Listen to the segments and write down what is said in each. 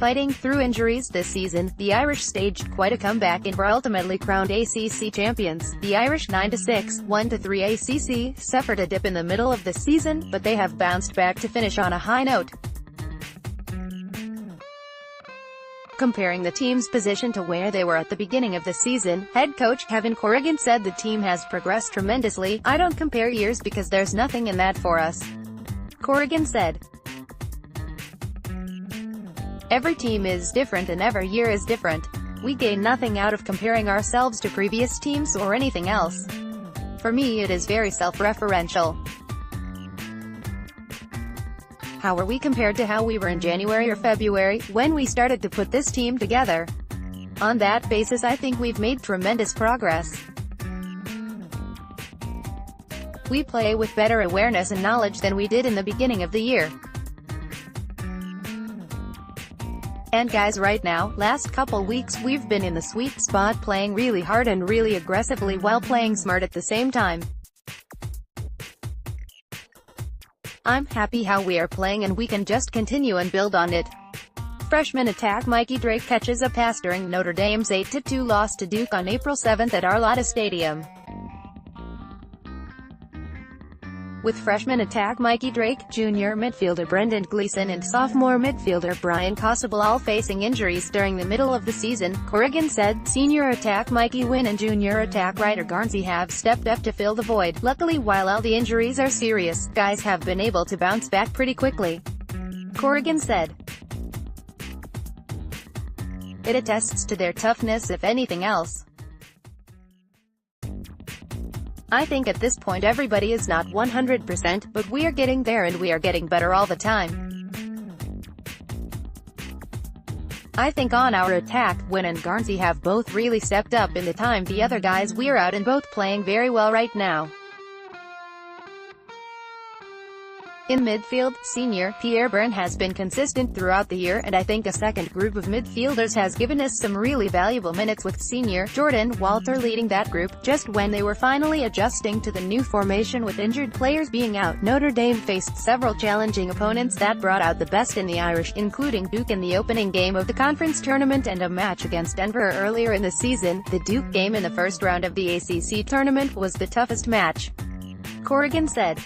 Fighting through injuries this season, the Irish staged quite a comeback and were ultimately crowned ACC champions. The Irish 9-6, 1-3 ACC, suffered a dip in the middle of the season, but they have bounced back to finish on a high note. Comparing the team's position to where they were at the beginning of the season, head coach Kevin Corrigan said the team has progressed tremendously. "I don't compare years because there's nothing in that for us," Corrigan said. "Every team is different and every year is different. We gain nothing out of comparing ourselves to previous teams or anything else. For me it is very self-referential. How are we compared to how we were in January or February, when we started to put this team together? On that basis I think we've made tremendous progress. We play with better awareness and knowledge than we did in the beginning of the year. And guys, right now, last couple weeks we've been in the sweet spot, playing really hard and really aggressively while playing smart at the same time. I'm happy how we are playing and we can just continue and build on it." Freshman attack Mikey Drake catches a pass during Notre Dame's 8-2 loss to Duke on April 7 at Arlotta Stadium. With freshman attack Mikey Drake, junior midfielder Brendan Gleeson and sophomore midfielder Brian Costabile all facing injuries during the middle of the season, Corrigan said, "Senior attack Mikey Wynn and junior attack Ryder Garnsey have stepped up to fill the void. Luckily, while all the injuries are serious, guys have been able to bounce back pretty quickly," Corrigan said. "It attests to their toughness if anything else. I think at this point everybody is not 100%, but we are getting there and we are getting better all the time. I think on our attack, Wynn and Garnsey have both really stepped up in the time the other guys we're out and both playing very well right now. In midfield, senior Pierre Byrne has been consistent throughout the year, and I think a second group of midfielders has given us some really valuable minutes, with senior Jordan Walter leading that group. Just when they were finally adjusting to the new formation with injured players being out, Notre Dame faced several challenging opponents that brought out the best in the Irish, including Duke in the opening game of the conference tournament and a match against Denver earlier in the season. The Duke game in the first round of the ACC tournament was the toughest match," Corrigan said.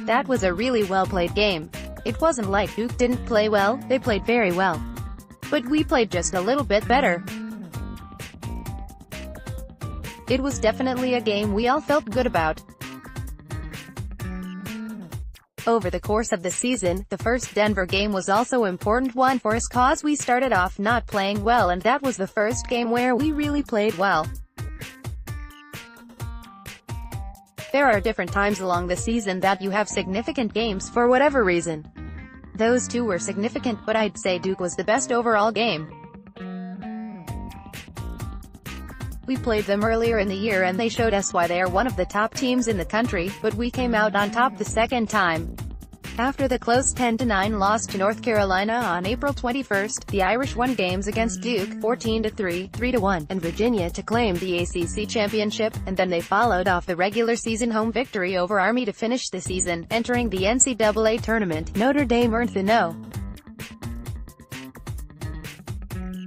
"That was a really well-played game. It wasn't like Duke didn't play well, they played very well. But we played just a little bit better. It was definitely a game we all felt good about." Over the course of the season, the first Denver game was also an important one for us cause we started off not playing well, and that was the first game where we really played well. There are different times along the season that you have significant games for whatever reason. Those two were significant, but I'd say Duke was the best overall game. We played them earlier in the year and they showed us why they are one of the top teams in the country, but we came out on top the second time. After the close 10-9 loss to North Carolina on April 21, the Irish won games against Duke, 14-3, 3-1, and Virginia to claim the ACC championship, and then they followed off the regular season home victory over Army to finish the season. Entering the NCAA tournament, Notre Dame earned the No.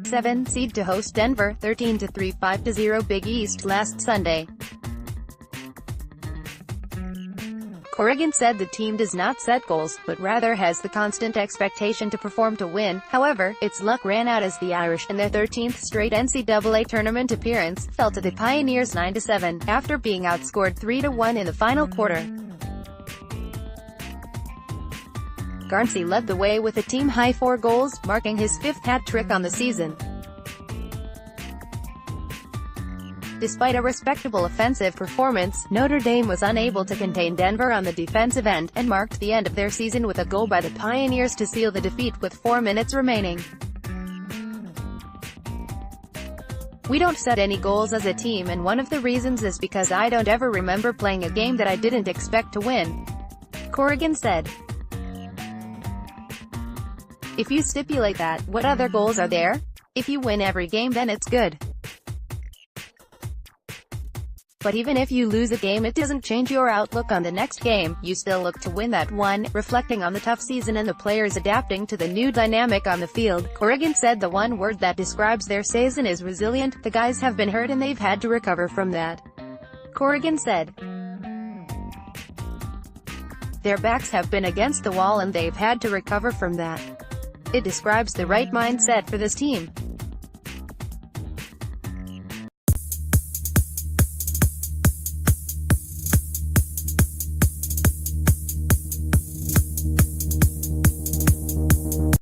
7 seed to host Denver, 13-3, 5-0 Big East last Sunday. Corrigan said the team does not set goals, but rather has the constant expectation to perform to win. However, its luck ran out as the Irish, in their 13th straight NCAA tournament appearance, fell to the Pioneers 9-7, after being outscored 3-1 in the final quarter. Garnsey led the way with a team-high 4 goals, marking his 5th hat-trick on the season. Despite a respectable offensive performance, Notre Dame was unable to contain Denver on the defensive end, and marked the end of their season with a goal by the Pioneers to seal the defeat with 4 minutes remaining. "We don't set any goals as a team, and one of the reasons is because I don't ever remember playing a game that I didn't expect to win," Corrigan said. "If you stipulate that, what other goals are there? If you win every game then it's good. But even if you lose a game, it doesn't change your outlook on the next game. You still look to win that one. Reflecting on the tough season and the players adapting to the new dynamic on the field, Corrigan said the one word that describes their season is resilient. The guys have been hurt and they've had to recover from that. Corrigan said their backs have been against the wall and they've had to recover from that. It describes the right mindset for this team.